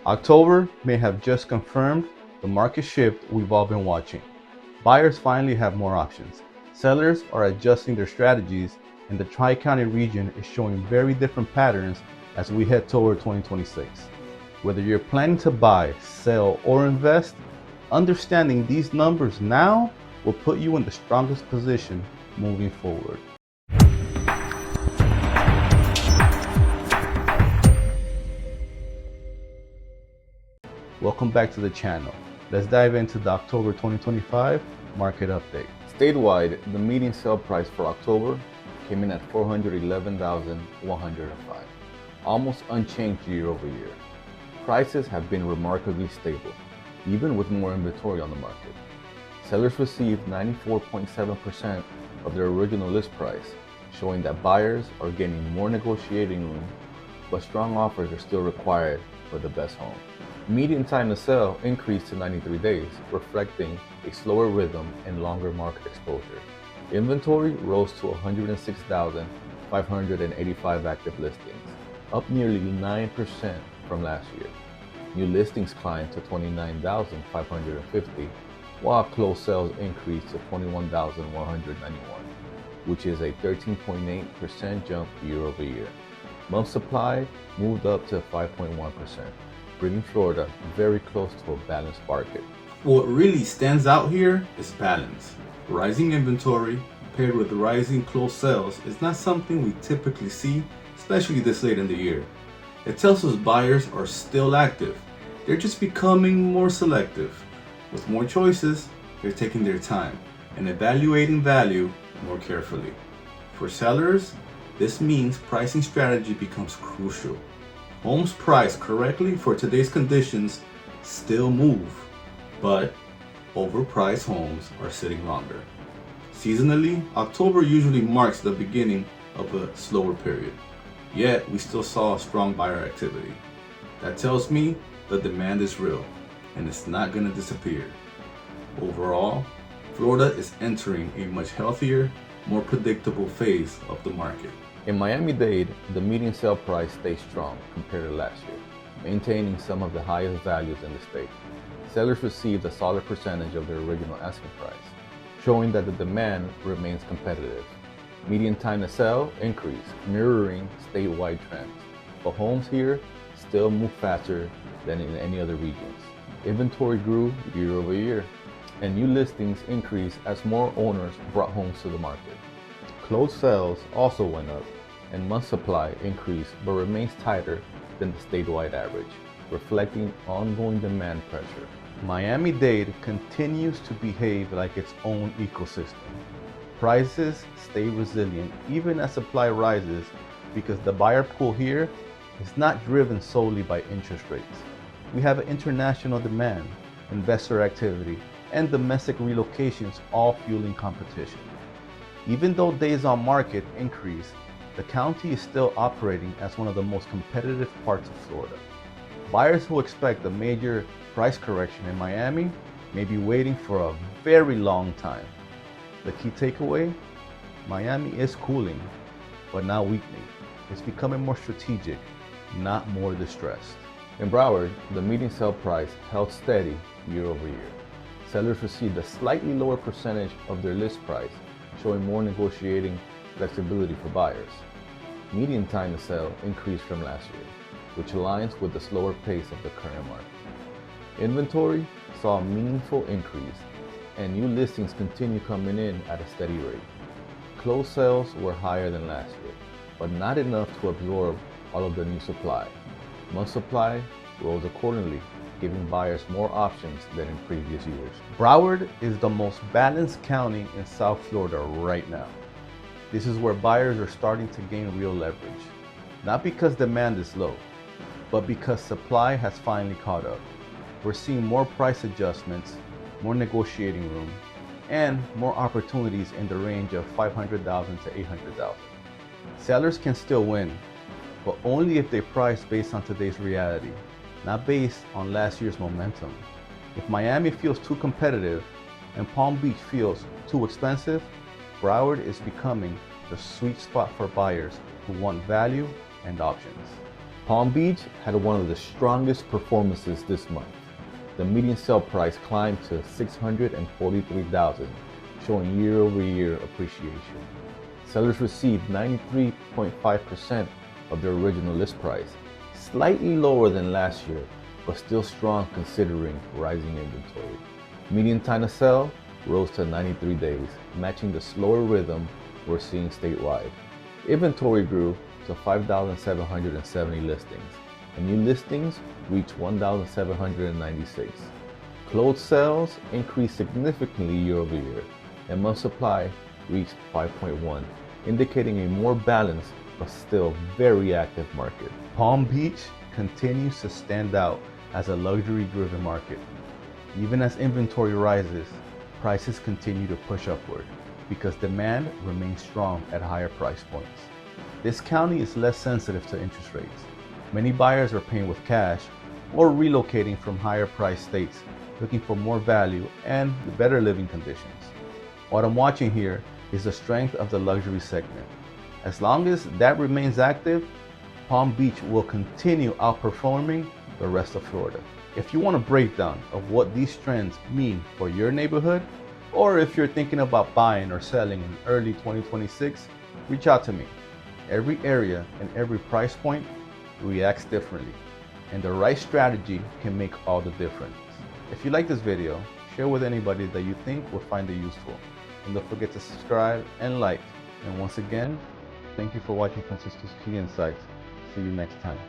October may have just confirmed the market shift we've all been watching. Buyers finally have more options. Sellers are adjusting their strategies, and the Tri-County region is showing very different patterns as we head toward 2026. Whether you're planning to buy, sell, or invest, understanding these numbers now will put you in the strongest position moving forward. Welcome back to the channel. Let's dive into the October 2025 market update. Statewide, the median sale price for October came in at $411,105, almost unchanged year over year. Prices have been remarkably stable, even with more inventory on the market. Sellers received 94.7% of their original list price, showing that buyers are gaining more negotiating room, but strong offers are still required for the best home. Median time to sell increased to 93 days, reflecting a slower rhythm and longer market exposure. Inventory rose to 106,585 active listings, up nearly 9% from last year. New listings climbed to 29,550, while closed sales increased to 21,191, which is a 13.8% jump year over year. Month supply moved up to 5.1%. Bringing Florida very close to a balanced market. What really stands out here is balance. Rising inventory paired with rising closed sales is not something we typically see, especially this late in the year. It tells us buyers are still active. They're just becoming more selective. With more choices, they're taking their time and evaluating value more carefully. For sellers, this means pricing strategy becomes crucial. Homes priced correctly for today's conditions still move, but overpriced homes are sitting longer. Seasonally, October usually marks the beginning of a slower period, yet we still saw strong buyer activity. That tells me the demand is real and it's not going to disappear. Overall, Florida is entering a much healthier, more predictable phase of the market. In Miami-Dade, the median sale price stayed strong compared to last year, maintaining some of the highest values in the state. Sellers received a solid percentage of their original asking price, showing that the demand remains competitive. Median time to sell increased, mirroring statewide trends, but homes here still move faster than in any other regions. Inventory grew year over year, and new listings increased as more owners brought homes to the market. Closed sales also went up, and month supply increased but remains tighter than the statewide average, reflecting ongoing demand pressure. Miami-Dade continues to behave like its own ecosystem. Prices stay resilient even as supply rises because the buyer pool here is not driven solely by interest rates. We have international demand, investor activity, and domestic relocations all fueling competition. Even though days on market increased, the county is still operating as one of the most competitive parts of Florida. Buyers who expect a major price correction in Miami may be waiting for a very long time. The key takeaway? Miami is cooling, but not weakening. It's becoming more strategic, not more distressed. In Broward, the median sale price held steady year over year. Sellers received a slightly lower percentage of their list price, showing more negotiating flexibility for buyers. Median time to sell increased from last year, which aligns with the slower pace of the current market. Inventory saw a meaningful increase, and new listings continue coming in at a steady rate. Closed sales were higher than last year, but not enough to absorb all of the new supply. Month supply rose accordingly, giving buyers more options than in previous years. Broward is the most balanced county in South Florida right now. This is where buyers are starting to gain real leverage, not because demand is low, but because supply has finally caught up. We're seeing more price adjustments, more negotiating room, and more opportunities in the range of $500,000 to $800,000. Sellers can still win, but only if they price based on today's reality, not based on last year's momentum. If Miami feels too competitive and Palm Beach feels too expensive, Broward is becoming the sweet spot for buyers who want value and options. Palm Beach had one of the strongest performances this month. The median sale price climbed to $643,000, showing year-over-year appreciation. Sellers received 93.5% of their original list price, slightly lower than last year, but still strong considering rising inventory. Median time to sell rose to 93 days, matching the slower rhythm we're seeing statewide. Inventory grew to 5,770 listings, and new listings reached 1,796. Closed sales increased significantly year over year, and month supply reached 5.1, indicating a more balanced but still very active market. Palm Beach continues to stand out as a luxury-driven market. Even as inventory rises, prices continue to push upward because demand remains strong at higher price points. This county is less sensitive to interest rates. Many buyers are paying with cash or relocating from higher priced states looking for more value and better living conditions. What I'm watching here is the strength of the luxury segment. As long as that remains active, Palm Beach will continue outperforming the rest of Florida. If you want a breakdown of what these trends mean for your neighborhood, or if you're thinking about buying or selling in early 2026, reach out to me. Every area and every price point reacts differently, and the right strategy can make all the difference. If you like this video, share with anybody that you think will find it useful. And don't forget to subscribe and like. And once again, thank you for watching Francisco's Key Insights. See you next time.